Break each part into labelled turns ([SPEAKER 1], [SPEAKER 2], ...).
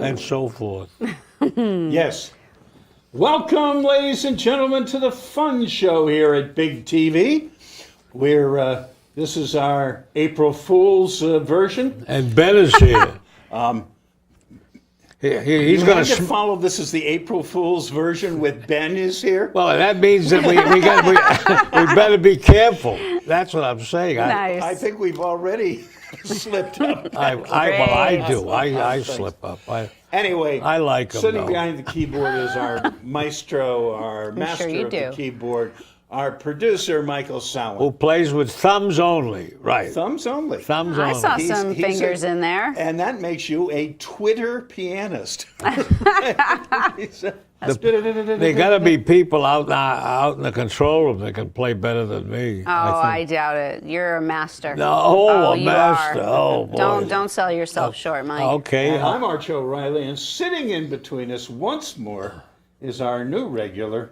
[SPEAKER 1] and so forth.
[SPEAKER 2] Yes. Welcome, ladies and gentlemen, to the fun show here at Big TV. This is our April Fool's version.
[SPEAKER 1] And Ben is here. He's going
[SPEAKER 2] to follow this as the April Fool's version with Ben is here.
[SPEAKER 1] Well, that means that we better be careful. That's what I'm saying.
[SPEAKER 3] Nice.
[SPEAKER 2] I think we've already slipped up.
[SPEAKER 1] I do. I slip up.
[SPEAKER 2] Anyway,
[SPEAKER 1] I like him,
[SPEAKER 2] sitting
[SPEAKER 1] though.
[SPEAKER 2] behind the keyboard is our maestro, our master
[SPEAKER 3] you
[SPEAKER 2] of
[SPEAKER 3] do.
[SPEAKER 2] the keyboard, our producer, Michael Sallen.
[SPEAKER 1] Who plays with thumbs only, right?
[SPEAKER 2] Thumbs only.
[SPEAKER 1] Thumbs
[SPEAKER 3] I
[SPEAKER 1] only.
[SPEAKER 3] saw
[SPEAKER 2] He's-
[SPEAKER 3] some
[SPEAKER 2] he's
[SPEAKER 3] fingers in there.
[SPEAKER 2] And that makes you a Twitter pianist.
[SPEAKER 1] There got to be people out in the control room that can play better than me.
[SPEAKER 3] Oh, I doubt it. You're a master.
[SPEAKER 1] No, a
[SPEAKER 3] you
[SPEAKER 1] master.
[SPEAKER 3] are.
[SPEAKER 1] Oh, boy.
[SPEAKER 3] Don't sell yourself short, Mike.
[SPEAKER 1] Okay.
[SPEAKER 2] And I'm Arch O'Riley, and sitting in between us once more is our new regular.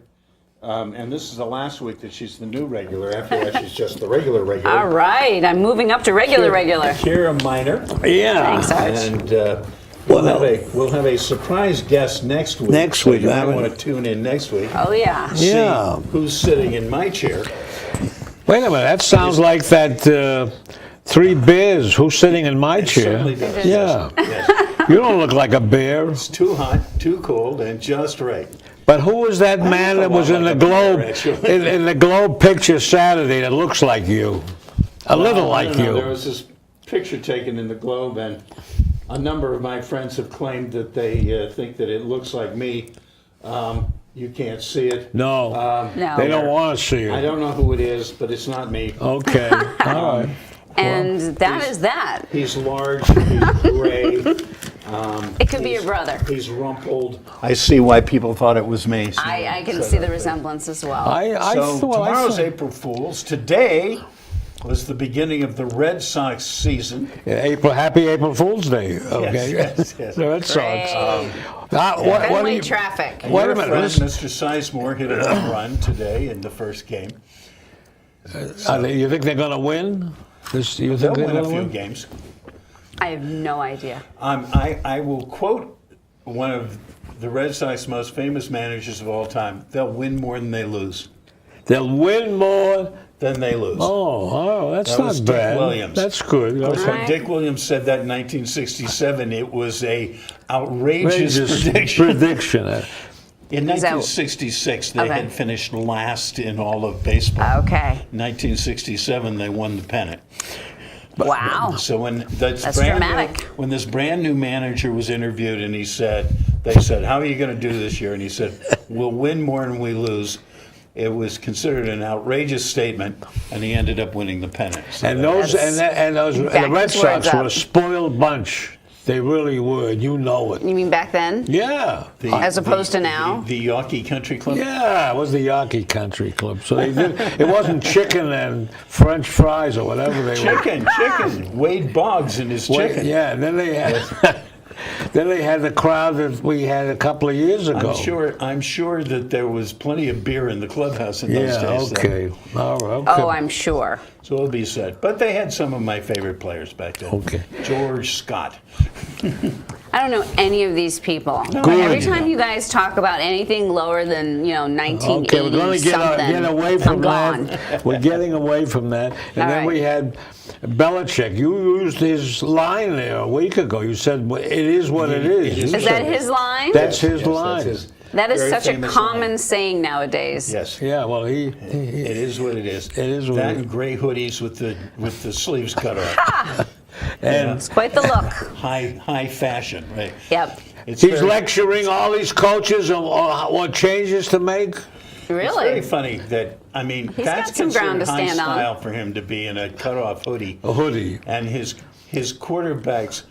[SPEAKER 2] And this is the last week that she's the new regular. After that, she's just the regular.
[SPEAKER 3] All right, I'm moving up to regular.
[SPEAKER 2] Kiera Miner.
[SPEAKER 1] Yeah.
[SPEAKER 3] Thanks, Arch.
[SPEAKER 2] And we'll have a surprise guest next week.
[SPEAKER 1] Next
[SPEAKER 2] so
[SPEAKER 1] week,
[SPEAKER 2] you might
[SPEAKER 1] haven't-
[SPEAKER 2] want to tune in next week.
[SPEAKER 3] Oh, yeah.
[SPEAKER 2] See
[SPEAKER 1] Yeah.
[SPEAKER 2] who's sitting in my chair.
[SPEAKER 1] Wait a minute. That sounds like that Three Bears. Who's sitting in my chair?
[SPEAKER 2] Certainly does.
[SPEAKER 1] Yeah.
[SPEAKER 2] Yes.
[SPEAKER 1] You don't look like a bear.
[SPEAKER 2] It's too hot, too cold, and just right.
[SPEAKER 1] But who was that man
[SPEAKER 2] look
[SPEAKER 1] that
[SPEAKER 2] a
[SPEAKER 1] was
[SPEAKER 2] lot
[SPEAKER 1] in the
[SPEAKER 2] like a bear,
[SPEAKER 1] Globe
[SPEAKER 2] actually.
[SPEAKER 1] in the Globe picture Saturday that looks like you? A little
[SPEAKER 2] Well, I
[SPEAKER 1] like
[SPEAKER 2] don't know.
[SPEAKER 1] you.
[SPEAKER 2] There was this picture taken in the Globe, and a number of my friends have claimed that they think that it looks like me. You can't see it.
[SPEAKER 1] No.
[SPEAKER 3] No.
[SPEAKER 1] They don't want to see
[SPEAKER 2] I
[SPEAKER 1] it.
[SPEAKER 2] don't know who it is, but it's not me.
[SPEAKER 1] Okay. All right.
[SPEAKER 3] And that is that.
[SPEAKER 2] He's large, he's gray.
[SPEAKER 3] It could be your brother.
[SPEAKER 2] He's rumpled. I see why people thought it was me. So
[SPEAKER 3] I can see the resemblance as well.
[SPEAKER 2] Tomorrow's April Fool's. Today was the beginning of the Red Sox season.
[SPEAKER 1] Happy April Fool's Day. Okay.
[SPEAKER 2] Yes.
[SPEAKER 1] The Red Sox.
[SPEAKER 3] Fenway
[SPEAKER 1] What do you,
[SPEAKER 3] traffic.
[SPEAKER 1] Wait a
[SPEAKER 2] Your
[SPEAKER 1] minute,
[SPEAKER 2] friend,
[SPEAKER 1] listen.
[SPEAKER 2] Mr. Sizemore hit a home run today in the first game.
[SPEAKER 1] You think they're going to win? You think
[SPEAKER 2] They'll
[SPEAKER 1] they're
[SPEAKER 2] win a
[SPEAKER 1] going to
[SPEAKER 2] few
[SPEAKER 1] win?
[SPEAKER 2] games.
[SPEAKER 3] I have no idea.
[SPEAKER 2] I will quote one of the Red Sox most famous managers of all time. They'll win more than they lose.
[SPEAKER 1] They'll win more.
[SPEAKER 2] Then they lose.
[SPEAKER 1] Oh, that's
[SPEAKER 2] That was
[SPEAKER 1] not
[SPEAKER 2] Dick
[SPEAKER 1] bad.
[SPEAKER 2] Williams.
[SPEAKER 1] That's good.
[SPEAKER 2] Of course,
[SPEAKER 1] Okay.
[SPEAKER 2] when Dick Williams said that in 1967, it was a outrageous
[SPEAKER 1] Outrageous
[SPEAKER 2] prediction. In
[SPEAKER 3] Is that-
[SPEAKER 2] 1966, they
[SPEAKER 3] Okay.
[SPEAKER 2] had finished last in all of baseball.
[SPEAKER 3] Okay.
[SPEAKER 2] 1967, they won the pennant.
[SPEAKER 3] Wow.
[SPEAKER 2] So when
[SPEAKER 3] That's dramatic.
[SPEAKER 2] when this brand new manager was interviewed, and they said, "How are you going to do this year?" And he said, "We'll win more than we lose." It was considered an outrageous statement, and he ended up winning the pennant. So
[SPEAKER 1] And
[SPEAKER 2] that-
[SPEAKER 1] those the
[SPEAKER 3] Back
[SPEAKER 1] Red
[SPEAKER 3] his
[SPEAKER 1] Sox
[SPEAKER 3] words
[SPEAKER 1] were
[SPEAKER 3] up.
[SPEAKER 1] a spoiled bunch. They really were. You know it.
[SPEAKER 3] You mean back then?
[SPEAKER 1] Yeah.
[SPEAKER 3] As opposed to now?
[SPEAKER 2] the Yawkey Country Club.
[SPEAKER 1] Yeah, it was the Yawkey Country Club. So they did. It wasn't chicken and French fries or whatever they were.
[SPEAKER 2] Chicken. Wade Boggs and his chicken.
[SPEAKER 1] Yeah, and then they had then they had the crowd that we had a couple of years ago.
[SPEAKER 2] I'm sure that there was plenty of beer in the clubhouse in those
[SPEAKER 1] Yeah.
[SPEAKER 2] days.
[SPEAKER 1] Okay. All right. Okay.
[SPEAKER 3] Oh, I'm sure.
[SPEAKER 2] So it'll be said. But they had some of my favorite players back then.
[SPEAKER 1] Okay.
[SPEAKER 2] George Scott.
[SPEAKER 3] I don't know any of these people.
[SPEAKER 1] Good.
[SPEAKER 3] Every time you guys talk about anything lower than 1980
[SPEAKER 1] Okay, we're going to get away from
[SPEAKER 3] I'm gone.
[SPEAKER 1] that. We're getting away from that. And
[SPEAKER 3] All
[SPEAKER 1] then
[SPEAKER 3] right.
[SPEAKER 1] we had Belichick. You used his line there a week ago. You said, "Well, it is what it is." You
[SPEAKER 3] Is that
[SPEAKER 1] said
[SPEAKER 3] his line?
[SPEAKER 1] That's his
[SPEAKER 2] Yes,
[SPEAKER 1] line.
[SPEAKER 2] that's his
[SPEAKER 3] That is
[SPEAKER 2] very
[SPEAKER 3] such a
[SPEAKER 2] famous
[SPEAKER 3] common
[SPEAKER 2] line.
[SPEAKER 3] saying nowadays.
[SPEAKER 2] Yes.
[SPEAKER 1] Yeah, well, he
[SPEAKER 2] It is what it is.
[SPEAKER 1] It is what
[SPEAKER 2] that
[SPEAKER 1] it is.
[SPEAKER 2] and gray hoodies with the sleeves cut off.
[SPEAKER 1] and
[SPEAKER 3] It's quite the look.
[SPEAKER 2] High fashion, right?
[SPEAKER 3] Yep.
[SPEAKER 2] It's
[SPEAKER 1] he's
[SPEAKER 2] very,
[SPEAKER 1] lecturing all these coaches on what changes to make.
[SPEAKER 2] It's very
[SPEAKER 3] Really?
[SPEAKER 2] funny that
[SPEAKER 3] He's
[SPEAKER 2] that's
[SPEAKER 3] got some ground
[SPEAKER 2] considered
[SPEAKER 3] to
[SPEAKER 2] high
[SPEAKER 3] stand on.
[SPEAKER 2] style for him to be in a cut-off hoodie.
[SPEAKER 1] A hoodie.
[SPEAKER 2] And his quarterback's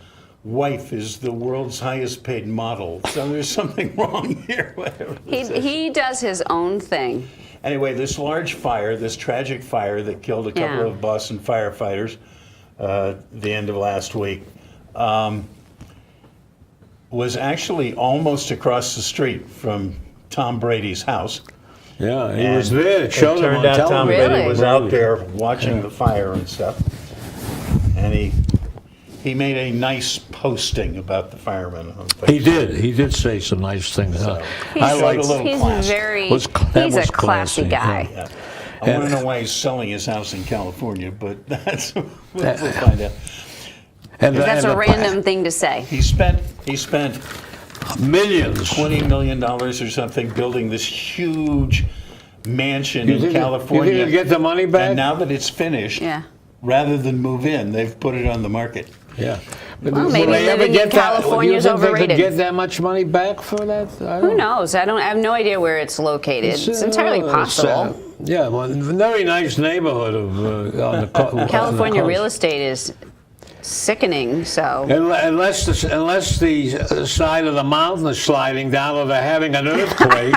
[SPEAKER 2] wife is the world's highest paid model. So there's something wrong here. Whatever this is.
[SPEAKER 3] He does his own thing.
[SPEAKER 2] Anyway, this large fire, this tragic fire that killed a couple
[SPEAKER 3] Yeah.
[SPEAKER 2] of Boston firefighters the end of last week, was actually almost across the street from Tom Brady's house.
[SPEAKER 1] Yeah, he
[SPEAKER 2] And
[SPEAKER 1] was there. It showed him
[SPEAKER 2] turned
[SPEAKER 1] on
[SPEAKER 2] out Tom
[SPEAKER 1] television.
[SPEAKER 3] Really?
[SPEAKER 2] Brady was out there watching the fire and stuff. And he made a nice posting about the firemen. On Facebook.
[SPEAKER 1] He did say some nice things.
[SPEAKER 2] So,
[SPEAKER 1] I
[SPEAKER 2] showed
[SPEAKER 1] like
[SPEAKER 2] a little
[SPEAKER 3] He's
[SPEAKER 2] class.
[SPEAKER 3] he's
[SPEAKER 1] that
[SPEAKER 3] a
[SPEAKER 1] was
[SPEAKER 3] classy
[SPEAKER 1] classy,
[SPEAKER 3] guy.
[SPEAKER 2] Yeah. I want to know why he's selling his house in California, but that's we'll find out.
[SPEAKER 1] And
[SPEAKER 3] That's
[SPEAKER 1] and
[SPEAKER 3] a random thing to say.
[SPEAKER 2] He spent
[SPEAKER 1] millions.
[SPEAKER 2] $20 million or something building this huge mansion
[SPEAKER 1] You
[SPEAKER 2] in
[SPEAKER 1] think
[SPEAKER 2] California.
[SPEAKER 1] You think he'll get the money back?
[SPEAKER 2] And now that it's finished,
[SPEAKER 3] Yeah.
[SPEAKER 2] rather than move in, they've put it on the market.
[SPEAKER 1] Yeah. But
[SPEAKER 3] Well,
[SPEAKER 1] will
[SPEAKER 3] maybe
[SPEAKER 1] they ever
[SPEAKER 3] living
[SPEAKER 1] get
[SPEAKER 3] in
[SPEAKER 1] that?
[SPEAKER 3] California is
[SPEAKER 1] Do you think they
[SPEAKER 3] overrated.
[SPEAKER 1] could get that much money back for that?
[SPEAKER 3] Who knows? I have no idea where it's located. It's entirely possible.
[SPEAKER 1] Yeah, well, very nice neighborhood of on the
[SPEAKER 3] California
[SPEAKER 1] on the
[SPEAKER 3] real
[SPEAKER 1] coast.
[SPEAKER 3] estate is sickening. So
[SPEAKER 1] Unless the side of the mountain is sliding down, or they're having an earthquake.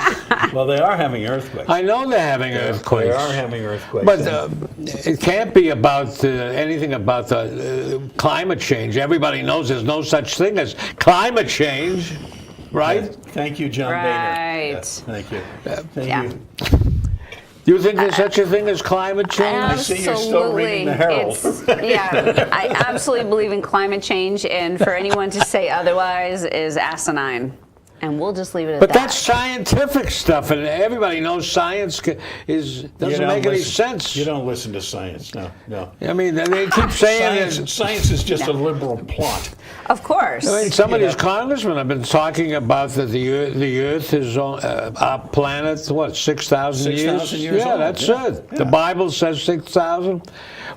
[SPEAKER 2] Well, they are having earthquakes.
[SPEAKER 1] I know they're having earthquakes.
[SPEAKER 2] They are having earthquakes.
[SPEAKER 1] But it can't be about anything about the climate change. Everybody knows there's no such thing as climate change, right?
[SPEAKER 2] Thank you, John Boehner.
[SPEAKER 3] Right.
[SPEAKER 2] Yes, thank you. Thank
[SPEAKER 3] Yeah.
[SPEAKER 2] you.
[SPEAKER 1] Do you think there's such a thing as climate change?
[SPEAKER 2] see you're still reading the Herald.
[SPEAKER 3] Yeah, I absolutely believe in climate change, and for anyone to say otherwise is asinine. And we'll just leave it at
[SPEAKER 1] But
[SPEAKER 3] that.
[SPEAKER 1] that's scientific stuff, and everybody knows science doesn't make any sense.
[SPEAKER 2] You don't listen to science, no.
[SPEAKER 1] I mean, they keep saying
[SPEAKER 2] Science is just a liberal plot.
[SPEAKER 3] Of course.
[SPEAKER 1] I mean, some of these
[SPEAKER 2] Yeah.
[SPEAKER 1] congressmen have been talking about that the Earth is our planet. What 6,000 years?
[SPEAKER 2] 6,000 years
[SPEAKER 1] Yeah,
[SPEAKER 2] old,
[SPEAKER 1] that's
[SPEAKER 2] yeah.
[SPEAKER 1] it. The Bible says 6,000.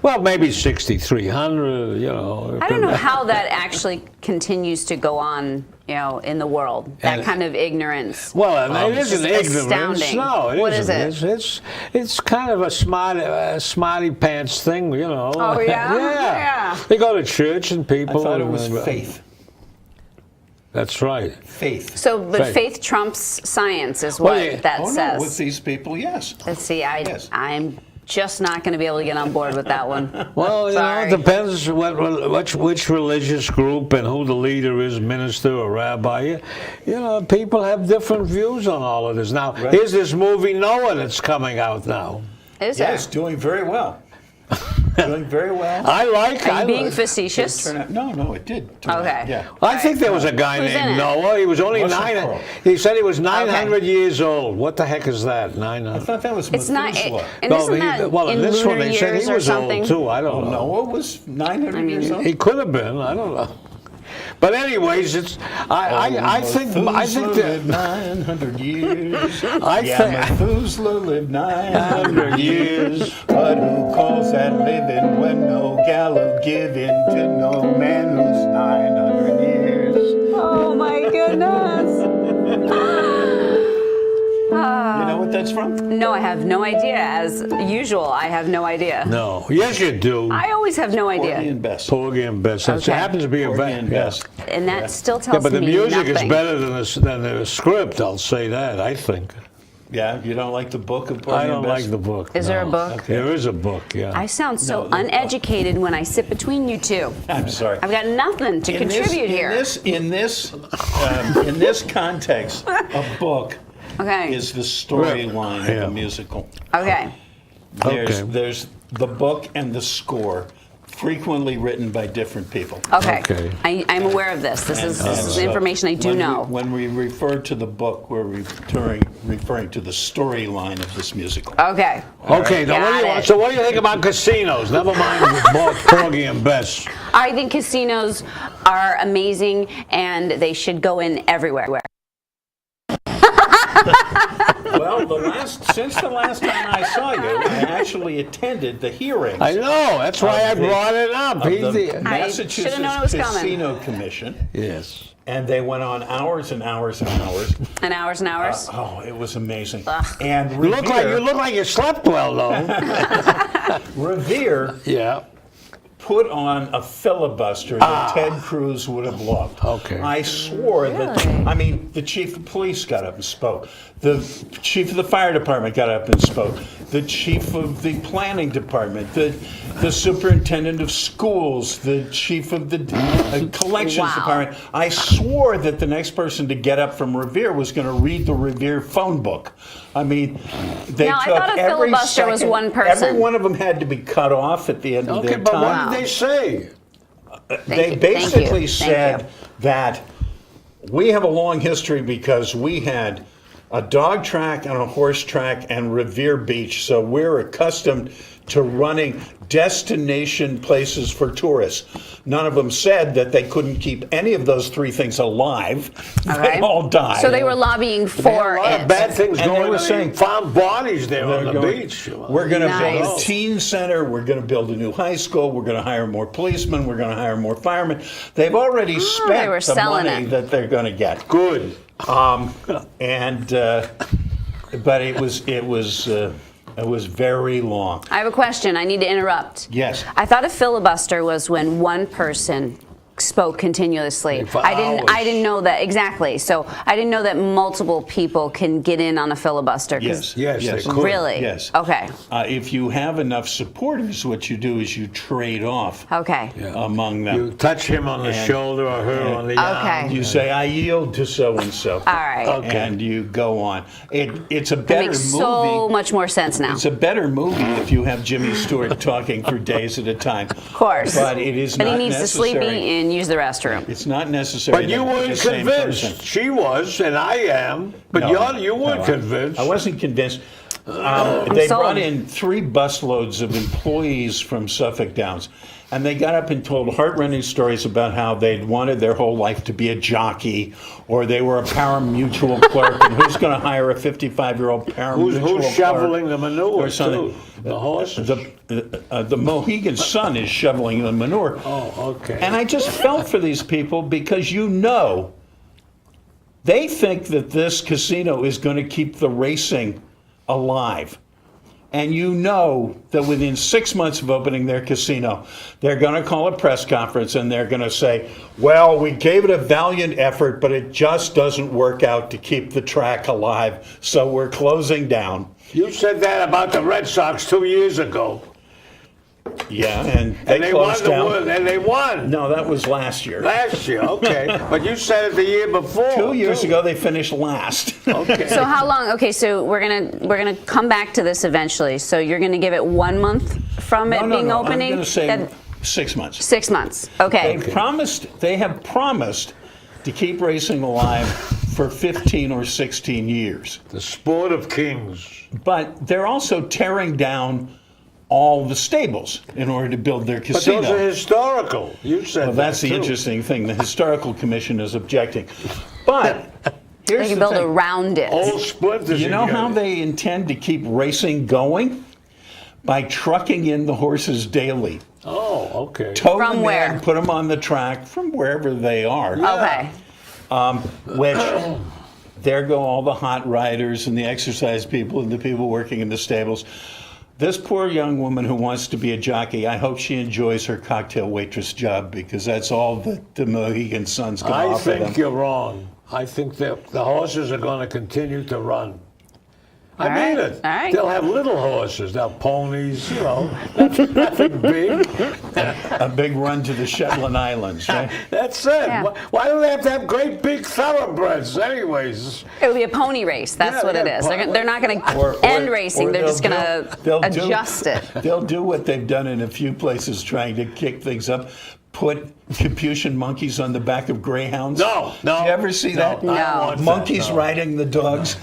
[SPEAKER 1] Well, maybe 6,300. You know.
[SPEAKER 3] I don't know how that actually continues to go on, in the world. That
[SPEAKER 1] And-
[SPEAKER 3] kind of ignorance.
[SPEAKER 1] Well, it isn't
[SPEAKER 3] It's
[SPEAKER 1] ignorance.
[SPEAKER 3] astounding.
[SPEAKER 1] No, it
[SPEAKER 3] What
[SPEAKER 1] isn't.
[SPEAKER 3] is it?
[SPEAKER 1] It's kind of a smarty pants thing,
[SPEAKER 3] Oh, yeah? Yeah.
[SPEAKER 1] They go to church and
[SPEAKER 2] I
[SPEAKER 1] people.
[SPEAKER 2] thought it was faith.
[SPEAKER 1] That's right.
[SPEAKER 2] Faith.
[SPEAKER 3] So, but
[SPEAKER 1] Faith.
[SPEAKER 3] faith trumps science is
[SPEAKER 1] Well,
[SPEAKER 3] what
[SPEAKER 1] yeah.
[SPEAKER 3] that
[SPEAKER 2] Oh,
[SPEAKER 3] says.
[SPEAKER 2] no, with these people, yes.
[SPEAKER 3] Let's see,
[SPEAKER 2] Yes.
[SPEAKER 3] I'm just not going to be able to get on board with that one.
[SPEAKER 1] Well,
[SPEAKER 3] Sorry.
[SPEAKER 1] it depends which religious group and who the leader is, minister or rabbi. People have different views on all of this. Now, here's this movie Noah that's coming out now.
[SPEAKER 3] Is there?
[SPEAKER 2] Yes, doing very well. Doing very well.
[SPEAKER 1] I like.
[SPEAKER 3] Are you being
[SPEAKER 1] like-
[SPEAKER 3] facetious?
[SPEAKER 2] Turn out- No, it did. turn out,
[SPEAKER 3] Okay.
[SPEAKER 2] Yeah.
[SPEAKER 1] I think there was a guy
[SPEAKER 3] Who's in
[SPEAKER 1] named
[SPEAKER 3] it?
[SPEAKER 1] Noah. He was only
[SPEAKER 2] Russell
[SPEAKER 1] 9.
[SPEAKER 2] Crowe.
[SPEAKER 1] He said he was 900 years old. What the heck is that?
[SPEAKER 2] I
[SPEAKER 1] 900.
[SPEAKER 2] thought that was
[SPEAKER 3] It's not,
[SPEAKER 2] Methuselah.
[SPEAKER 3] and isn't that
[SPEAKER 1] well,
[SPEAKER 3] in
[SPEAKER 1] in this one
[SPEAKER 3] lunar
[SPEAKER 1] they said
[SPEAKER 3] years
[SPEAKER 1] he
[SPEAKER 3] or
[SPEAKER 1] was
[SPEAKER 3] something?
[SPEAKER 1] old too. I
[SPEAKER 2] Oh,
[SPEAKER 1] don't know.
[SPEAKER 2] Noah was 900 years old?
[SPEAKER 1] He could have been. I don't know. But anyways, it's. I think that.
[SPEAKER 2] Methuselah lived 900 years.
[SPEAKER 1] I
[SPEAKER 2] Yeah,
[SPEAKER 1] think.
[SPEAKER 2] Methuselah lived 900 years. But who calls that living when no gallows given to no man who's 900 years?
[SPEAKER 3] Oh my goodness.
[SPEAKER 2] You know what that's from?
[SPEAKER 3] No, I have no idea. As usual, I have no idea.
[SPEAKER 1] No. Yes, you do.
[SPEAKER 3] I always have no
[SPEAKER 2] Porgy
[SPEAKER 3] idea.
[SPEAKER 2] and Bess.
[SPEAKER 1] Porgy and Bess. It
[SPEAKER 3] Okay.
[SPEAKER 1] happens to be a
[SPEAKER 2] Porgy
[SPEAKER 1] very.
[SPEAKER 2] and
[SPEAKER 1] Yeah.
[SPEAKER 2] Bess.
[SPEAKER 3] And that still
[SPEAKER 1] Yeah,
[SPEAKER 3] tells
[SPEAKER 1] but the
[SPEAKER 3] me
[SPEAKER 1] music
[SPEAKER 3] nothing.
[SPEAKER 1] is better than the script. I'll say that. I think.
[SPEAKER 2] Yeah, you don't like the book of Porgy
[SPEAKER 1] I
[SPEAKER 2] and
[SPEAKER 1] don't
[SPEAKER 2] Bess?
[SPEAKER 1] like the book.
[SPEAKER 3] Is there a
[SPEAKER 1] no.
[SPEAKER 3] book?
[SPEAKER 1] There is a book. Yeah.
[SPEAKER 3] I sound so
[SPEAKER 2] No, the-
[SPEAKER 3] uneducated when I sit between you two.
[SPEAKER 2] I'm sorry.
[SPEAKER 3] I've got nothing to contribute here.
[SPEAKER 2] In this context, a book
[SPEAKER 3] Okay.
[SPEAKER 2] is the storyline
[SPEAKER 1] Yeah.
[SPEAKER 2] of a musical.
[SPEAKER 3] Okay.
[SPEAKER 1] Okay.
[SPEAKER 2] There's the book and the score, frequently written by different people.
[SPEAKER 3] Okay.
[SPEAKER 1] Okay.
[SPEAKER 3] I'm aware of this. This is
[SPEAKER 2] So
[SPEAKER 3] information I do know.
[SPEAKER 2] When we refer to the book, we're referring to the storyline of this musical.
[SPEAKER 3] Okay.
[SPEAKER 1] Okay. Now,
[SPEAKER 3] Got it.
[SPEAKER 1] so what do you think about casinos? Never mind Porgy and Bess.
[SPEAKER 3] I think casinos are amazing and they should go in everywhere.
[SPEAKER 2] Well, since the last time I saw you, I actually attended the hearings
[SPEAKER 1] I know. That's why I
[SPEAKER 2] Of the-
[SPEAKER 1] brought it up.
[SPEAKER 2] of
[SPEAKER 1] He's
[SPEAKER 2] the
[SPEAKER 1] the-
[SPEAKER 3] should've
[SPEAKER 2] Massachusetts
[SPEAKER 3] known it was coming.
[SPEAKER 2] Casino Commission,
[SPEAKER 1] Yes.
[SPEAKER 2] and they went on hours and hours and hours.
[SPEAKER 3] And hours and hours.
[SPEAKER 2] Oh, it was amazing.
[SPEAKER 3] Ugh.
[SPEAKER 2] And
[SPEAKER 1] You look
[SPEAKER 2] Revere,
[SPEAKER 1] like you slept well, though.
[SPEAKER 2] Revere
[SPEAKER 1] Yeah.
[SPEAKER 2] put on a filibuster that Ted Cruz would have loved.
[SPEAKER 1] Okay.
[SPEAKER 2] I swore that,
[SPEAKER 3] Really?
[SPEAKER 2] I mean, the chief of police got up and spoke. The chief of the fire department got up and spoke. The chief of the planning department, the superintendent of schools, the chief of the collections
[SPEAKER 3] Wow.
[SPEAKER 2] department. I swore that the next person to get up from Revere was going to read the Revere phone book. I mean, they
[SPEAKER 3] Now, I
[SPEAKER 2] took
[SPEAKER 3] thought a
[SPEAKER 2] every
[SPEAKER 3] filibuster was
[SPEAKER 2] second-
[SPEAKER 3] one person.
[SPEAKER 2] Every one of them had to be cut off at the end of
[SPEAKER 1] Okay,
[SPEAKER 2] their
[SPEAKER 1] but
[SPEAKER 2] time.
[SPEAKER 1] what did they say?
[SPEAKER 2] They basically said that we have a long history because we had a dog track and a horse track and Revere Beach, so we're accustomed to running destination places for tourists. None of them said that they couldn't keep any of those three things alive. They all died.
[SPEAKER 3] So they were lobbying for it.
[SPEAKER 1] Bad things
[SPEAKER 2] And
[SPEAKER 1] going
[SPEAKER 2] they were
[SPEAKER 1] on.
[SPEAKER 2] saying
[SPEAKER 1] Found bodies there on the
[SPEAKER 2] going,
[SPEAKER 1] beach.
[SPEAKER 2] We're going to build
[SPEAKER 3] Nice.
[SPEAKER 2] a teen center. We're going to build a new high school. We're going to hire more policemen. We're going to hire more firemen. They've already spent
[SPEAKER 3] were
[SPEAKER 2] the
[SPEAKER 3] selling
[SPEAKER 2] money
[SPEAKER 3] it.
[SPEAKER 2] that they're going to get.
[SPEAKER 1] Good.
[SPEAKER 2] But it was very long.
[SPEAKER 3] I have a question. I need to interrupt.
[SPEAKER 2] Yes.
[SPEAKER 3] I thought a filibuster was when one person spoke continuously.
[SPEAKER 1] For
[SPEAKER 3] I
[SPEAKER 1] hours.
[SPEAKER 3] didn't know that exactly. So I didn't know that multiple people can get in on a filibuster. 'Cause-
[SPEAKER 2] Yes.
[SPEAKER 1] Yes, they could.
[SPEAKER 3] Really?
[SPEAKER 2] Yes.
[SPEAKER 3] Okay.
[SPEAKER 2] If you have enough supporters, what you do is you trade off
[SPEAKER 3] Okay.
[SPEAKER 2] among them.
[SPEAKER 1] You touch him on the
[SPEAKER 2] And-
[SPEAKER 1] shoulder or her on the arm.
[SPEAKER 3] Okay.
[SPEAKER 2] You say, I yield to so-and-so.
[SPEAKER 3] All right.
[SPEAKER 1] Okay.
[SPEAKER 2] And you go on. It's a
[SPEAKER 3] That
[SPEAKER 2] better
[SPEAKER 3] makes
[SPEAKER 2] movie.
[SPEAKER 3] so much more sense now.
[SPEAKER 2] It's a better movie if you have Jimmy Stewart talking for days at a time.
[SPEAKER 3] Of course.
[SPEAKER 2] But it is
[SPEAKER 3] But
[SPEAKER 2] not
[SPEAKER 3] he needs
[SPEAKER 2] necessary.
[SPEAKER 3] to sleep and use the restroom.
[SPEAKER 2] It's not necessary.
[SPEAKER 1] But you
[SPEAKER 2] that
[SPEAKER 1] weren't
[SPEAKER 2] the same
[SPEAKER 1] convinced.
[SPEAKER 2] person-
[SPEAKER 1] She was, and I am. But
[SPEAKER 2] No,
[SPEAKER 1] you weren't
[SPEAKER 2] no,
[SPEAKER 1] convinced.
[SPEAKER 2] I wasn't convinced. They
[SPEAKER 3] sold.
[SPEAKER 2] brought in 3 busloads of employees from Suffolk Downs. And they got up and told heartrending stories about how they'd wanted their whole life to be a jockey, or they were a pari-mutuel clerk, and who's going to hire a 55-year-old pari-mutuel clerk?
[SPEAKER 1] Who's shoveling the manure,
[SPEAKER 2] or something?
[SPEAKER 1] too? The horses?
[SPEAKER 2] The Mohegan Sun is shoveling the manure.
[SPEAKER 1] Oh, okay.
[SPEAKER 2] And I just felt for these people because they think that this casino is going to keep the racing alive. And you know that within 6 months of opening their casino, they're going to call a press conference and they're going to say, well, we gave it a valiant effort, but it just doesn't work out to keep the track alive, so we're closing down.
[SPEAKER 1] You said that about the Red Sox 2 years ago.
[SPEAKER 2] Yeah, and
[SPEAKER 1] And they won
[SPEAKER 2] closed down.
[SPEAKER 1] and they won.
[SPEAKER 2] No, that was last year.
[SPEAKER 1] Last year, okay. But you said it the year before.
[SPEAKER 2] 2 years
[SPEAKER 1] too.
[SPEAKER 2] ago, they finished last.
[SPEAKER 1] Okay.
[SPEAKER 3] So how long? Okay, so we're gonna come back to this eventually. So you're gonna give it 1 month from it being opening?
[SPEAKER 2] I'm going to say
[SPEAKER 3] That-
[SPEAKER 2] 6 months.
[SPEAKER 3] 6 months. Okay.
[SPEAKER 2] They have promised to keep racing alive for 15 or 16 years.
[SPEAKER 1] The sport of kings.
[SPEAKER 2] But they're also tearing down all the stables in order to build their
[SPEAKER 1] But
[SPEAKER 2] casino.
[SPEAKER 1] those are historical. You said
[SPEAKER 2] Well, that's
[SPEAKER 1] that,
[SPEAKER 2] the
[SPEAKER 1] too.
[SPEAKER 2] interesting thing. The Historical Commission is objecting. But
[SPEAKER 3] They
[SPEAKER 2] here's
[SPEAKER 3] can
[SPEAKER 2] the
[SPEAKER 3] build
[SPEAKER 2] thing.
[SPEAKER 3] around it.
[SPEAKER 1] Old splinters.
[SPEAKER 2] You know
[SPEAKER 1] again.
[SPEAKER 2] how they intend to keep racing going? By trucking in the horses daily.
[SPEAKER 1] Oh, okay.
[SPEAKER 2] Tow
[SPEAKER 3] From
[SPEAKER 2] them
[SPEAKER 3] where?
[SPEAKER 2] in, put them on the track from wherever they are.
[SPEAKER 3] Okay.
[SPEAKER 2] Which there go all the hot riders and the exercise people and the people working in the stables. This poor young woman who wants to be a jockey, I hope she enjoys her cocktail waitress job because that's all that the Mohegan Sun's going to
[SPEAKER 1] I
[SPEAKER 2] offer them.
[SPEAKER 1] think you're wrong. I think that the horses are going to continue to run. I
[SPEAKER 3] All
[SPEAKER 1] mean
[SPEAKER 3] right,
[SPEAKER 1] it.
[SPEAKER 3] all right.
[SPEAKER 1] They'll have little horses. They'll have ponies, nothing big.
[SPEAKER 2] A big run to the Shetland Islands, right?
[SPEAKER 1] That's it.
[SPEAKER 3] Yeah.
[SPEAKER 1] Why do they have to have great big thoroughbreds anyways?
[SPEAKER 3] It would be a pony race. That's
[SPEAKER 1] Yeah,
[SPEAKER 3] what it
[SPEAKER 1] yeah,
[SPEAKER 3] is. They're not going to end racing. They're just going to adjust it.
[SPEAKER 2] They'll do what they've done in a few places trying to kick things up. Put Capuchin monkeys on the back of greyhounds.
[SPEAKER 1] No.
[SPEAKER 2] Did you ever see that?
[SPEAKER 1] I don't
[SPEAKER 3] No.
[SPEAKER 1] want that,
[SPEAKER 2] Monkeys
[SPEAKER 1] no.
[SPEAKER 2] riding the dogs.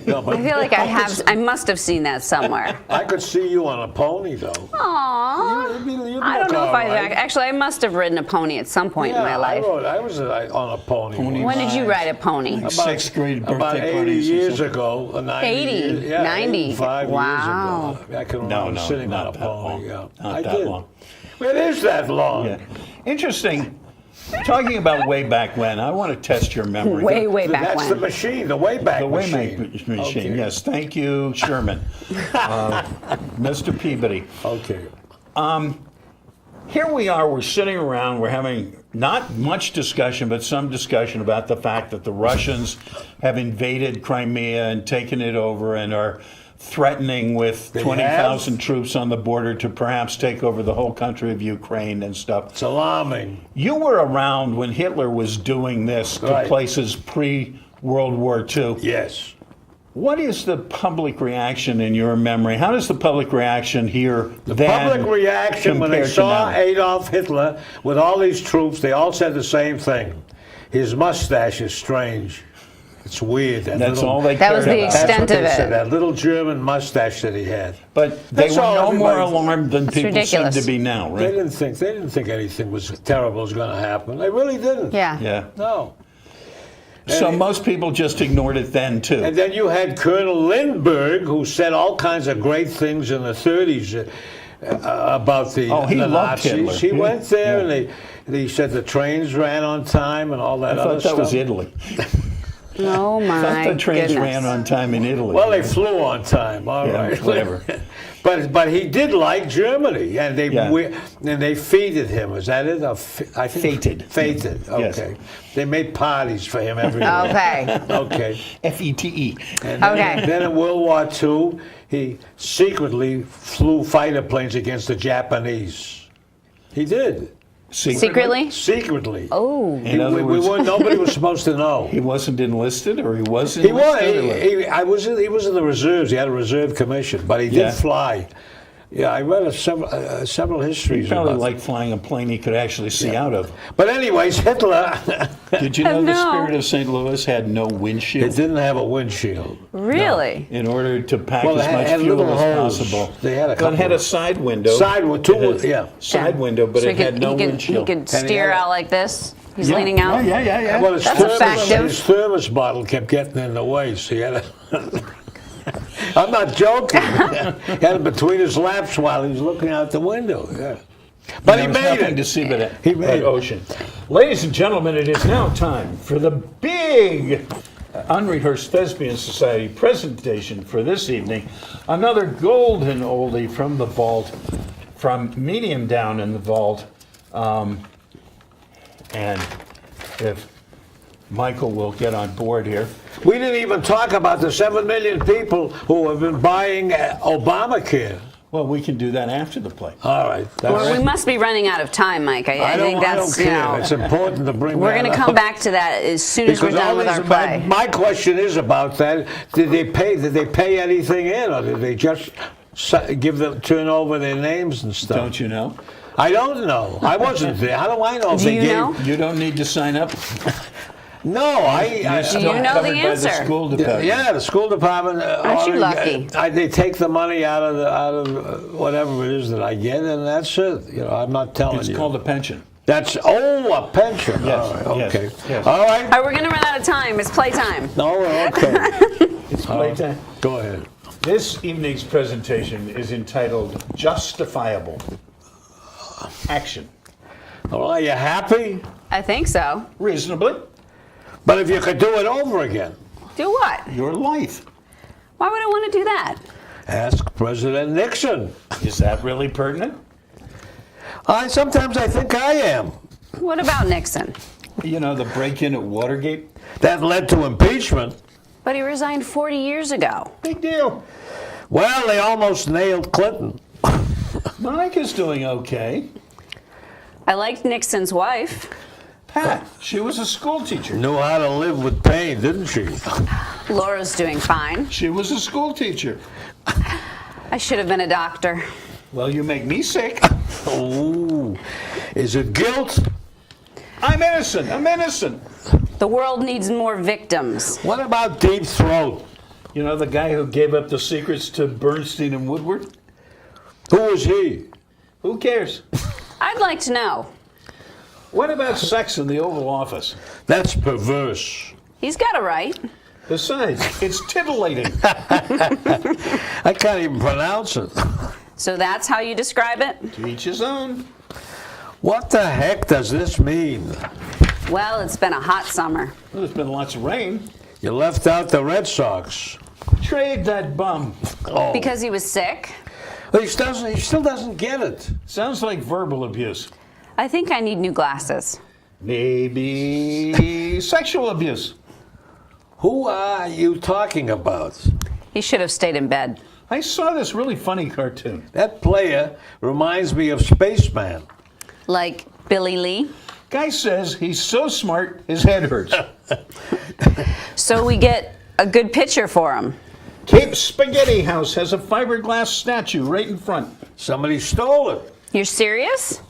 [SPEAKER 1] No, but
[SPEAKER 3] I feel like I must have seen that somewhere.
[SPEAKER 1] I could see you on a pony, though.
[SPEAKER 3] Aww.
[SPEAKER 1] You'd
[SPEAKER 3] I don't
[SPEAKER 1] look
[SPEAKER 3] know if
[SPEAKER 1] all
[SPEAKER 3] I
[SPEAKER 1] right.
[SPEAKER 3] actually I must have ridden a pony at some point in my life.
[SPEAKER 1] I was on a pony.
[SPEAKER 2] Pony
[SPEAKER 3] When did you ride a pony?
[SPEAKER 2] Like sixth grade birthday
[SPEAKER 1] About 80
[SPEAKER 2] parties or
[SPEAKER 1] years
[SPEAKER 2] something.
[SPEAKER 1] ago. 90
[SPEAKER 3] 80,
[SPEAKER 1] years, yeah,
[SPEAKER 3] 90.
[SPEAKER 1] 85
[SPEAKER 3] Wow.
[SPEAKER 1] years ago. I can
[SPEAKER 2] No,
[SPEAKER 1] remember
[SPEAKER 2] no,
[SPEAKER 1] sitting
[SPEAKER 2] not
[SPEAKER 1] on a
[SPEAKER 2] that
[SPEAKER 1] pony.
[SPEAKER 2] long.
[SPEAKER 1] Yeah.
[SPEAKER 2] Not
[SPEAKER 1] I
[SPEAKER 2] that
[SPEAKER 1] did.
[SPEAKER 2] long.
[SPEAKER 1] It is that long.
[SPEAKER 2] Yeah. Interesting. Talking about way back when, I want to test your memory.
[SPEAKER 3] Way back
[SPEAKER 1] That's
[SPEAKER 3] when.
[SPEAKER 1] the machine, the Wayback
[SPEAKER 2] The
[SPEAKER 1] machine.
[SPEAKER 2] Wayback Machine,
[SPEAKER 1] Okay.
[SPEAKER 2] yes. Thank you, Sherman. Mr. Peabody.
[SPEAKER 1] Okay.
[SPEAKER 2] Here we are, we're sitting around, we're having not much discussion, but some discussion about the fact that the Russians have invaded Crimea and taken it over and are threatening with
[SPEAKER 1] They
[SPEAKER 2] 20,000 troops on the border to perhaps take over the whole country of Ukraine and stuff.
[SPEAKER 1] It's alarming.
[SPEAKER 2] You were around when Hitler was doing this to
[SPEAKER 1] Right.
[SPEAKER 2] places pre-World War II.
[SPEAKER 1] Yes.
[SPEAKER 2] What is the public reaction in your memory? How does the public reaction here
[SPEAKER 1] The public reaction when they saw Adolf Hitler with all these troops, they all said the same thing. His mustache is strange. It's weird.
[SPEAKER 2] That's all they
[SPEAKER 3] That
[SPEAKER 2] cared
[SPEAKER 3] was the
[SPEAKER 2] about.
[SPEAKER 1] That's what
[SPEAKER 3] extent
[SPEAKER 1] they
[SPEAKER 3] of
[SPEAKER 1] said,
[SPEAKER 3] it.
[SPEAKER 1] that little German mustache that he had.
[SPEAKER 2] But they
[SPEAKER 1] That's
[SPEAKER 2] were
[SPEAKER 1] all
[SPEAKER 2] no more
[SPEAKER 1] everybody-
[SPEAKER 2] alarmed than people seem
[SPEAKER 3] ridiculous.
[SPEAKER 2] to be now,
[SPEAKER 1] They
[SPEAKER 2] right?
[SPEAKER 1] didn't think anything was terrible was going to happen. They really didn't.
[SPEAKER 3] Yeah.
[SPEAKER 2] Yeah.
[SPEAKER 1] No.
[SPEAKER 2] So most people just ignored it then, too.
[SPEAKER 1] And then you had Colonel Lindbergh, who said all kinds of great things in the 30s about the,
[SPEAKER 2] Oh, he
[SPEAKER 1] the
[SPEAKER 2] loved
[SPEAKER 1] Nazis.
[SPEAKER 2] Hitler.
[SPEAKER 1] He
[SPEAKER 2] Yeah.
[SPEAKER 1] went there
[SPEAKER 2] Yeah.
[SPEAKER 1] and he said the trains ran on time and all that
[SPEAKER 2] I
[SPEAKER 1] other
[SPEAKER 2] thought that
[SPEAKER 1] stuff.
[SPEAKER 2] was Italy.
[SPEAKER 3] Oh
[SPEAKER 2] I
[SPEAKER 3] my
[SPEAKER 2] thought the trains
[SPEAKER 3] goodness.
[SPEAKER 2] ran on time in Italy.
[SPEAKER 1] Well, they flew on time. All
[SPEAKER 2] Yeah,
[SPEAKER 1] right,
[SPEAKER 2] whatever.
[SPEAKER 1] but he did like Germany, and
[SPEAKER 2] Yeah.
[SPEAKER 1] they feted him. Is that it? I think
[SPEAKER 2] Fated.
[SPEAKER 1] Fated.
[SPEAKER 2] Yes.
[SPEAKER 1] Okay. They made parties for him every year.
[SPEAKER 3] Okay.
[SPEAKER 1] Okay.
[SPEAKER 2] Fete.
[SPEAKER 1] And then,
[SPEAKER 3] Okay.
[SPEAKER 1] then in World War II, he secretly flew fighter planes against the Japanese. He did.
[SPEAKER 3] Secretly?
[SPEAKER 1] Secretly.
[SPEAKER 3] Oh.
[SPEAKER 2] In other words,
[SPEAKER 1] Nobody was supposed to know.
[SPEAKER 2] he wasn't enlisted, or he was
[SPEAKER 1] He was.
[SPEAKER 2] enlisted?
[SPEAKER 1] He was in the reserves. He had a reserve commission, but he did
[SPEAKER 2] Yeah.
[SPEAKER 1] fly. Yeah, I read several histories
[SPEAKER 2] He probably
[SPEAKER 1] about
[SPEAKER 2] liked flying a plane he could actually see out of.
[SPEAKER 1] But anyways, Hitler,
[SPEAKER 2] Did you know the
[SPEAKER 3] No.
[SPEAKER 2] Spirit of St. Louis had no
[SPEAKER 1] it
[SPEAKER 2] windshield?
[SPEAKER 1] didn't have a windshield.
[SPEAKER 3] Really?
[SPEAKER 2] In order to pack
[SPEAKER 1] Well,
[SPEAKER 2] as
[SPEAKER 1] it
[SPEAKER 2] much
[SPEAKER 1] had
[SPEAKER 2] fuel
[SPEAKER 1] little
[SPEAKER 2] as
[SPEAKER 1] holes.
[SPEAKER 2] possible.
[SPEAKER 1] They had a
[SPEAKER 2] Well, it
[SPEAKER 1] couple
[SPEAKER 2] had a
[SPEAKER 1] of-
[SPEAKER 2] side window.
[SPEAKER 1] Side with two,
[SPEAKER 2] It had
[SPEAKER 1] yeah.
[SPEAKER 2] Side window, but
[SPEAKER 3] So
[SPEAKER 2] it had no
[SPEAKER 3] he
[SPEAKER 2] windshield.
[SPEAKER 3] could steer
[SPEAKER 1] had-
[SPEAKER 3] out like this. He's
[SPEAKER 2] Yeah.
[SPEAKER 3] leaning out.
[SPEAKER 2] Yeah.
[SPEAKER 1] Well, his
[SPEAKER 3] That's
[SPEAKER 1] thermos,
[SPEAKER 3] effective.
[SPEAKER 1] his thermos bottle kept getting in the way, so he had to. I'm not joking. He had it between his laps while he was looking out the window. Yeah. But he
[SPEAKER 2] There was
[SPEAKER 1] made
[SPEAKER 2] nothing
[SPEAKER 1] it.
[SPEAKER 2] to see but
[SPEAKER 1] He made it.
[SPEAKER 2] ocean. Ladies and gentlemen, it is now time for the big Unrehearsed Thespian Society presentation for this evening. Another golden oldie from the vault, from medium down in the vault. And if Michael will get on board here.
[SPEAKER 1] We didn't even talk about the 7 million people who have been buying Obamacare.
[SPEAKER 2] Well, we can do that after the play.
[SPEAKER 1] All right. That's,
[SPEAKER 3] Well, we must be running out of time, Mike. I think
[SPEAKER 1] I
[SPEAKER 3] that's,
[SPEAKER 1] don't
[SPEAKER 3] you
[SPEAKER 1] care.
[SPEAKER 3] know,
[SPEAKER 1] It's important to bring
[SPEAKER 3] we're
[SPEAKER 1] that
[SPEAKER 3] going to
[SPEAKER 1] up.
[SPEAKER 3] come back to that as soon as we're
[SPEAKER 1] Because
[SPEAKER 3] done
[SPEAKER 1] all
[SPEAKER 3] with
[SPEAKER 1] these,
[SPEAKER 3] our play.
[SPEAKER 1] my question is about that. Did they pay anything in, or did they just turn over their names and stuff?
[SPEAKER 2] Don't you know?
[SPEAKER 1] I don't know. I wasn't there. How do I know if
[SPEAKER 3] Do
[SPEAKER 1] they
[SPEAKER 3] you
[SPEAKER 1] gave?
[SPEAKER 3] know?
[SPEAKER 2] You don't need to sign up.
[SPEAKER 1] No, I
[SPEAKER 2] You're still
[SPEAKER 3] you know the
[SPEAKER 2] covered by
[SPEAKER 3] answer?
[SPEAKER 2] the school department.
[SPEAKER 1] yeah, the school department.
[SPEAKER 3] Aren't you lucky?
[SPEAKER 1] They take the money out of whatever it is that I get, and that's it. You know, I'm not telling
[SPEAKER 2] It's
[SPEAKER 1] you.
[SPEAKER 2] called a pension.
[SPEAKER 1] That's a pension.
[SPEAKER 2] Yes,
[SPEAKER 1] All right,
[SPEAKER 2] yes,
[SPEAKER 1] okay.
[SPEAKER 2] yes.
[SPEAKER 1] All
[SPEAKER 3] All
[SPEAKER 1] right.
[SPEAKER 3] right, we're going to run out of time. It's playtime.
[SPEAKER 1] No, okay.
[SPEAKER 2] It's playtime.
[SPEAKER 1] Go ahead.
[SPEAKER 2] This evening's presentation is entitled Justifiable Action.
[SPEAKER 1] Well, are you happy?
[SPEAKER 3] I think so.
[SPEAKER 2] Reasonably,
[SPEAKER 1] But if you could do it over again,
[SPEAKER 3] Do what?
[SPEAKER 2] your life.
[SPEAKER 3] Why would I want to do that?
[SPEAKER 1] ask President Nixon.
[SPEAKER 2] Is that really pertinent?
[SPEAKER 1] Sometimes I think I am.
[SPEAKER 3] What about Nixon?
[SPEAKER 2] You know, the break-in at Watergate?
[SPEAKER 1] That led to impeachment.
[SPEAKER 3] But he resigned 40 years ago.
[SPEAKER 2] Big deal.
[SPEAKER 1] Well, they almost nailed Clinton.
[SPEAKER 2] Monica's doing okay.
[SPEAKER 3] I liked Nixon's wife.
[SPEAKER 2] Pat, she was a school teacher.
[SPEAKER 1] Knew how to live with pain, didn't she?
[SPEAKER 3] Laura's doing fine.
[SPEAKER 2] She was a school teacher.
[SPEAKER 3] I should have been a doctor.
[SPEAKER 2] Well, you make me sick.
[SPEAKER 1] Ooh. Is it guilt?
[SPEAKER 2] I'm innocent. I'm innocent.
[SPEAKER 3] The world needs more victims.
[SPEAKER 1] What about deep throat?
[SPEAKER 2] You know the guy who gave up the secrets to Bernstein and Woodward?
[SPEAKER 1] Who is he?
[SPEAKER 2] Who cares?
[SPEAKER 3] I'd like to know.
[SPEAKER 2] What about sex in the Oval Office?
[SPEAKER 1] That's perverse.
[SPEAKER 3] He's got a right.
[SPEAKER 2] Besides, it's titillating.
[SPEAKER 1] I can't even pronounce it.
[SPEAKER 3] So that's how you describe it?
[SPEAKER 2] To each his own.
[SPEAKER 1] What the heck does this mean?
[SPEAKER 3] Well, it's been a hot summer.
[SPEAKER 2] Well, there's been lots of rain.
[SPEAKER 1] You left out the Red Sox.
[SPEAKER 2] Trade that bum.
[SPEAKER 1] Oh.
[SPEAKER 3] Because he was sick?
[SPEAKER 1] He still doesn't get it.
[SPEAKER 2] Sounds like verbal abuse.
[SPEAKER 3] I think I need new glasses.
[SPEAKER 2] Maybe sexual abuse.
[SPEAKER 1] Who are you talking about?
[SPEAKER 3] He should have stayed in bed.
[SPEAKER 2] I saw this really funny cartoon.
[SPEAKER 1] That player reminds me of Spaceman.
[SPEAKER 3] Like Billy Lee.
[SPEAKER 2] Guy says he's so smart his head hurts.
[SPEAKER 3] So we get a good picture for him.
[SPEAKER 2] Cape Spaghetti House has a fiberglass statue right in front.
[SPEAKER 1] Somebody stole it.
[SPEAKER 3] You're serious?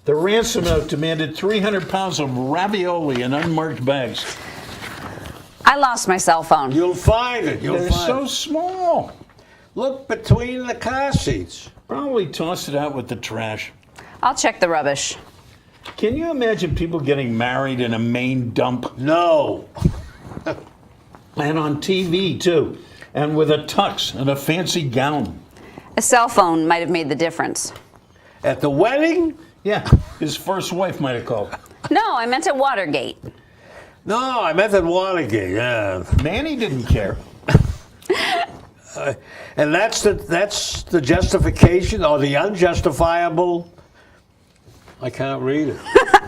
[SPEAKER 2] The ransom note demanded 300 pounds of ravioli in unmarked bags.
[SPEAKER 3] I lost my cell phone.
[SPEAKER 1] You'll find it. You'll
[SPEAKER 2] They're
[SPEAKER 1] find
[SPEAKER 2] so
[SPEAKER 1] it.
[SPEAKER 2] small.
[SPEAKER 1] Look between the car seats.
[SPEAKER 2] Probably tossed it out with the trash.
[SPEAKER 3] I'll check the rubbish.
[SPEAKER 2] Can you imagine people getting married in a main dump?
[SPEAKER 1] No.
[SPEAKER 2] And on TV, too. And with a tux and a fancy gown.
[SPEAKER 3] A cell phone might have made the difference.
[SPEAKER 1] At the wedding?
[SPEAKER 2] Yeah, his first wife might have called.
[SPEAKER 3] No, I meant at Watergate.
[SPEAKER 1] No, I meant at Watergate. Yeah.
[SPEAKER 2] Manny didn't care.
[SPEAKER 1] And that's the justification or the unjustifiable. I can't read it.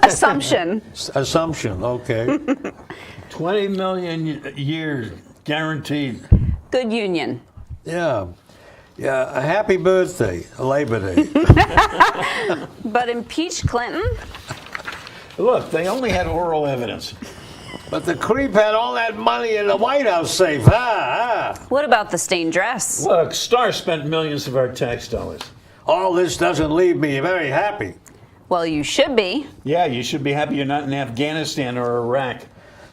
[SPEAKER 3] Assumption.
[SPEAKER 1] Assumption. Okay.
[SPEAKER 2] 20 million years guaranteed.
[SPEAKER 3] Good union.
[SPEAKER 1] Yeah. Yeah. A happy birthday, Labor Day.
[SPEAKER 3] But impeach Clinton?
[SPEAKER 2] Look, they only had oral evidence.
[SPEAKER 1] But the creep had all that money in the White House safe.
[SPEAKER 3] What about the stained dress?
[SPEAKER 2] Look, Starr spent millions of our tax dollars.
[SPEAKER 1] All this doesn't leave me very happy.
[SPEAKER 3] Well, you should be.
[SPEAKER 2] Yeah, you should be happy you're not in Afghanistan or Iraq.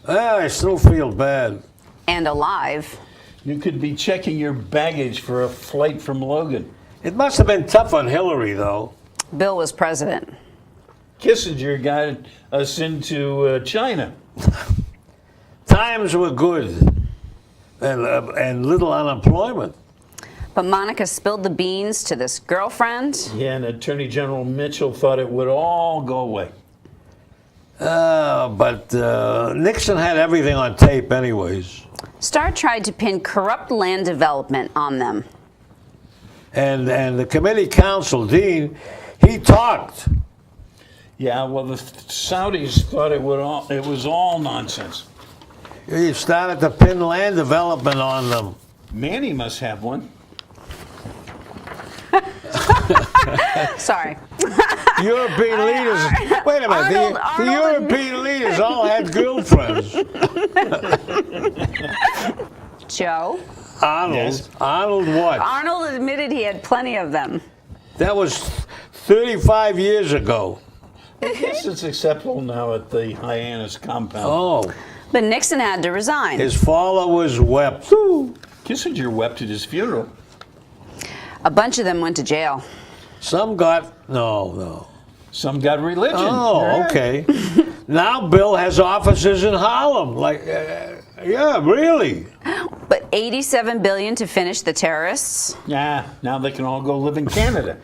[SPEAKER 1] I still feel bad.
[SPEAKER 3] And alive.
[SPEAKER 2] You could be checking your baggage for a flight from Logan.
[SPEAKER 1] It must have been tough on Hillary, though.
[SPEAKER 3] Bill was president.
[SPEAKER 2] Kissinger got us into China.
[SPEAKER 1] Times were good and little unemployment.
[SPEAKER 3] But Monica spilled the beans to this girlfriend.
[SPEAKER 2] Yeah, and Attorney General Mitchell thought it would all go away.
[SPEAKER 1] But Nixon had everything on tape anyways.
[SPEAKER 3] Starr tried to pin corrupt land development on them.
[SPEAKER 1] And the committee counsel, Dean, he talked.
[SPEAKER 2] Yeah, well, the Saudis thought it was all nonsense.
[SPEAKER 1] He started to pin land development on them.
[SPEAKER 2] Manny must have one.
[SPEAKER 3] Sorry.
[SPEAKER 1] European leaders, wait a minute, the European leaders all had girlfriends.
[SPEAKER 3] Joe?
[SPEAKER 1] Arnold,
[SPEAKER 2] Yes.
[SPEAKER 1] Arnold what?
[SPEAKER 3] Arnold admitted he had plenty of them.
[SPEAKER 1] That was 35 years ago.
[SPEAKER 2] I guess it's acceptable now at the Hyannis compound.
[SPEAKER 1] Oh,
[SPEAKER 3] But Nixon had to resign.
[SPEAKER 1] his followers wept.
[SPEAKER 2] Kissinger wept at his funeral.
[SPEAKER 3] A bunch of them went to jail.
[SPEAKER 1] Some got, no.
[SPEAKER 2] Some got religion.
[SPEAKER 1] Oh,
[SPEAKER 2] Yeah.
[SPEAKER 1] okay. Now Bill has offices in Harlem. Like, yeah, really.
[SPEAKER 3] But $87 billion to finish the terrorists?
[SPEAKER 2] Yeah, now they can all go live in Canada.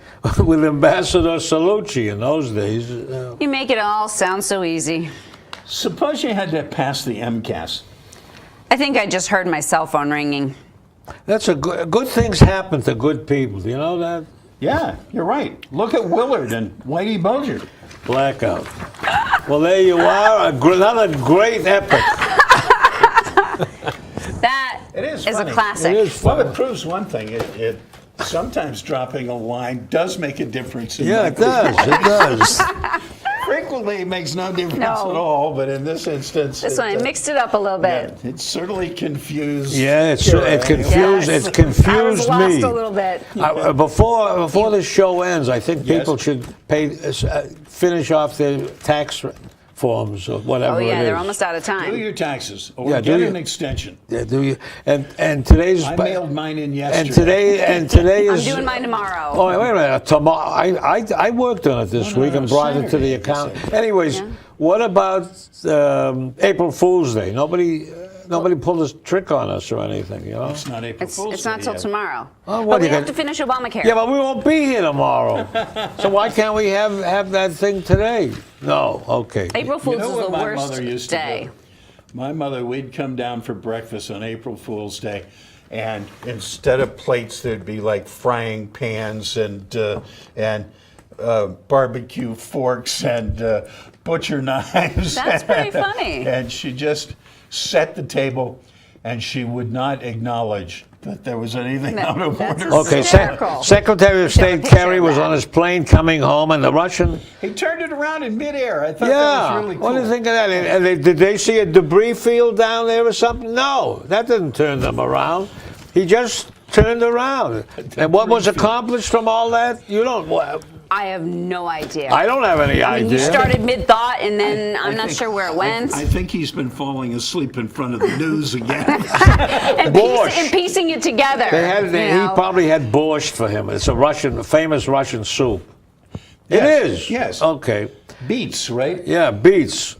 [SPEAKER 1] With Ambassador Salucci in those days.
[SPEAKER 3] You make it all sound so easy.
[SPEAKER 2] Suppose you had to pass the MCAS.
[SPEAKER 3] I think I just heard my cell phone ringing.
[SPEAKER 1] That's good things happen to good people. Do you know that?
[SPEAKER 2] Yeah, you're right. Look at Willard and Whitey Bulger.
[SPEAKER 1] Blackout. Well, there you are. Another great epic.
[SPEAKER 3] That
[SPEAKER 2] It is
[SPEAKER 3] a
[SPEAKER 2] funny.
[SPEAKER 3] classic.
[SPEAKER 1] It is
[SPEAKER 2] Well,
[SPEAKER 1] fun.
[SPEAKER 2] it proves one thing. It sometimes dropping a line does make a difference. In
[SPEAKER 1] Yeah,
[SPEAKER 2] my
[SPEAKER 1] it does. It does.
[SPEAKER 2] Frequently, it makes no difference
[SPEAKER 3] No.
[SPEAKER 2] at all. But in this instance,
[SPEAKER 3] This one, I mixed it up a little bit.
[SPEAKER 2] it certainly confused.
[SPEAKER 1] Yeah, it
[SPEAKER 2] Kiera.
[SPEAKER 1] confused.
[SPEAKER 3] Yes.
[SPEAKER 1] It confused
[SPEAKER 3] I was lost
[SPEAKER 1] me.
[SPEAKER 3] a little bit.
[SPEAKER 1] Before the show ends, I think
[SPEAKER 2] Yes.
[SPEAKER 1] people should finish off their tax forms or whatever
[SPEAKER 3] Oh, yeah,
[SPEAKER 1] it is.
[SPEAKER 3] they're almost out of
[SPEAKER 2] Do
[SPEAKER 3] time.
[SPEAKER 2] your taxes or
[SPEAKER 1] Yeah, do
[SPEAKER 2] get
[SPEAKER 1] you-
[SPEAKER 2] an extension.
[SPEAKER 1] Yeah, do you? And today's
[SPEAKER 2] I mailed mine in
[SPEAKER 1] and
[SPEAKER 2] yesterday.
[SPEAKER 1] today
[SPEAKER 3] I'm
[SPEAKER 1] is.
[SPEAKER 3] doing mine tomorrow.
[SPEAKER 1] Oh, wait a minute. Tomorrow, I worked on it this
[SPEAKER 2] No,
[SPEAKER 1] week and brought it to the
[SPEAKER 2] Saturday,
[SPEAKER 1] account.
[SPEAKER 2] yes,
[SPEAKER 1] Anyways,
[SPEAKER 3] Yeah.
[SPEAKER 1] what about April Fool's Day? Nobody pulled a trick on us or anything, you know?
[SPEAKER 2] It's not April Fool's
[SPEAKER 3] It's not
[SPEAKER 2] Day
[SPEAKER 3] till
[SPEAKER 2] yet.
[SPEAKER 3] tomorrow.
[SPEAKER 1] Oh, what
[SPEAKER 3] But
[SPEAKER 1] do
[SPEAKER 3] we
[SPEAKER 1] you
[SPEAKER 3] have
[SPEAKER 1] got-
[SPEAKER 3] to finish Obamacare.
[SPEAKER 1] Yeah, but we won't be here tomorrow. So why can't we have that thing today? No, okay.
[SPEAKER 3] April
[SPEAKER 2] You
[SPEAKER 3] Fool's
[SPEAKER 2] know
[SPEAKER 3] is
[SPEAKER 2] what
[SPEAKER 3] the
[SPEAKER 2] my
[SPEAKER 3] worst
[SPEAKER 2] mother used
[SPEAKER 3] day.
[SPEAKER 2] to do? My mother, we'd come down for breakfast on April Fool's Day, and instead of plates, there'd be like frying pans and barbecue forks and butcher knives.
[SPEAKER 3] That's pretty funny.
[SPEAKER 2] And she just set the table, and she would not acknowledge that there was anything out of
[SPEAKER 3] That's
[SPEAKER 2] order.
[SPEAKER 1] Okay,
[SPEAKER 3] hysterical.
[SPEAKER 1] Secretary of
[SPEAKER 3] Should have a
[SPEAKER 1] State
[SPEAKER 3] picture
[SPEAKER 1] Kerry
[SPEAKER 3] of
[SPEAKER 1] was
[SPEAKER 3] that.
[SPEAKER 1] on his plane coming home, and the Russian.
[SPEAKER 2] He turned it around in midair. I thought that
[SPEAKER 1] Yeah.
[SPEAKER 2] was really cool.
[SPEAKER 1] What do you think of that? And did they see a debris field down there or something? No, that didn't turn them around. He just turned around. And what was accomplished from all that? You don't.
[SPEAKER 3] I have no idea.
[SPEAKER 1] I don't have any
[SPEAKER 3] I mean,
[SPEAKER 1] idea.
[SPEAKER 3] you started mid-thought, and then I'm not
[SPEAKER 2] think-
[SPEAKER 3] sure where it went.
[SPEAKER 2] I think he's been falling asleep in front of the news again.
[SPEAKER 1] Borscht.
[SPEAKER 3] Piecing it together.
[SPEAKER 1] He probably had borscht for him. It's a famous Russian soup. It
[SPEAKER 2] Yes,
[SPEAKER 1] is.
[SPEAKER 2] yes.
[SPEAKER 1] Okay.
[SPEAKER 2] Beets, right?
[SPEAKER 1] Yeah, beets.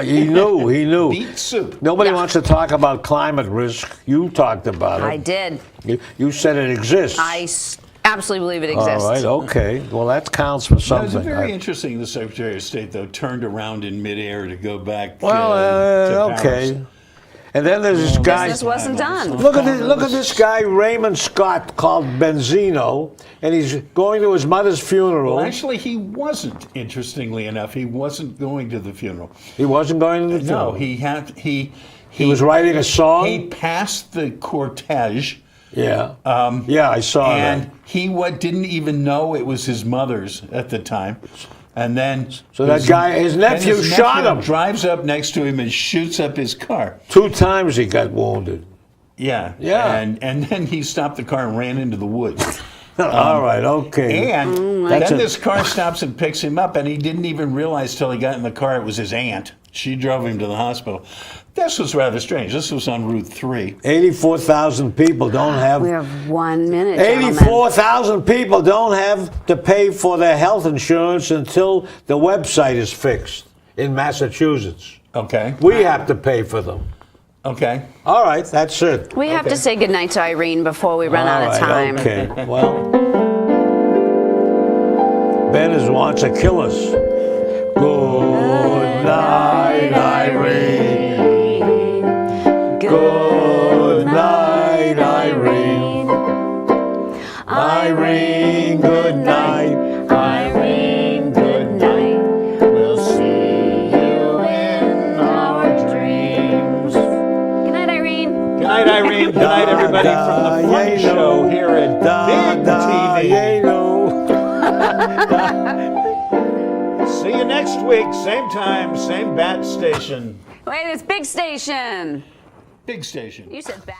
[SPEAKER 1] He knew.
[SPEAKER 2] Beet soup.
[SPEAKER 1] Nobody
[SPEAKER 3] Yeah.
[SPEAKER 1] wants to talk about climate risk. You talked about it.
[SPEAKER 3] I did.
[SPEAKER 1] You said it exists.
[SPEAKER 3] I absolutely believe it exists.
[SPEAKER 1] All right, okay. Well, that counts for
[SPEAKER 2] It was
[SPEAKER 1] something.
[SPEAKER 2] very interesting. The Secretary of State, though, turned around in midair to go back.
[SPEAKER 1] Well,
[SPEAKER 2] to
[SPEAKER 1] okay.
[SPEAKER 2] Paris.
[SPEAKER 1] And then there's this guy.
[SPEAKER 3] Business wasn't done.
[SPEAKER 1] Look at this guy, Raymond Scott, called Benzino, and he's going to his mother's funeral.
[SPEAKER 2] Well, actually, he wasn't. Interestingly enough, he wasn't going to the funeral.
[SPEAKER 1] He wasn't going to the
[SPEAKER 2] No,
[SPEAKER 1] funeral.
[SPEAKER 2] he
[SPEAKER 1] was writing a song.
[SPEAKER 2] He passed the cortege.
[SPEAKER 1] Yeah. Yeah, I saw
[SPEAKER 2] And
[SPEAKER 1] that.
[SPEAKER 2] he didn't even know it was his mother's at the time. And then
[SPEAKER 1] So that guy, his nephew, shot him.
[SPEAKER 2] Drives up next to him and shoots up his car.
[SPEAKER 1] 2 times he got wounded.
[SPEAKER 2] Yeah.
[SPEAKER 1] Yeah.
[SPEAKER 2] And then he stopped the car and ran into the woods.
[SPEAKER 1] All right, okay.
[SPEAKER 2] And
[SPEAKER 1] That's
[SPEAKER 2] then
[SPEAKER 1] a-
[SPEAKER 2] this car stops and picks him up, and he didn't even realize till he got in the car it was his aunt. She drove him to the hospital. This was rather strange. This was on Route 3.
[SPEAKER 1] 84,000 people don't have.
[SPEAKER 3] We have 1 minute, gentlemen.
[SPEAKER 1] 84,000 people don't have to pay for their health insurance until the website is fixed in Massachusetts.
[SPEAKER 2] Okay.
[SPEAKER 1] We have to pay for them.
[SPEAKER 2] Okay.
[SPEAKER 1] All right, that's it.
[SPEAKER 3] We have to say goodnight to Irene before we run out of
[SPEAKER 1] All right,
[SPEAKER 3] time.
[SPEAKER 1] Okay, well, Ben wants to kill us. Good night, Irene. Good night, Irene. Irene, good night.
[SPEAKER 3] Irene, good night. We'll see you in our dreams. Good night, Irene.
[SPEAKER 2] Good night, Irene. Good night, everybody, from the Funny Show here at Big TV. See you next week, same time, same bat station.
[SPEAKER 3] Wait, it's Big Station.
[SPEAKER 2] Big station.
[SPEAKER 3] You said bat.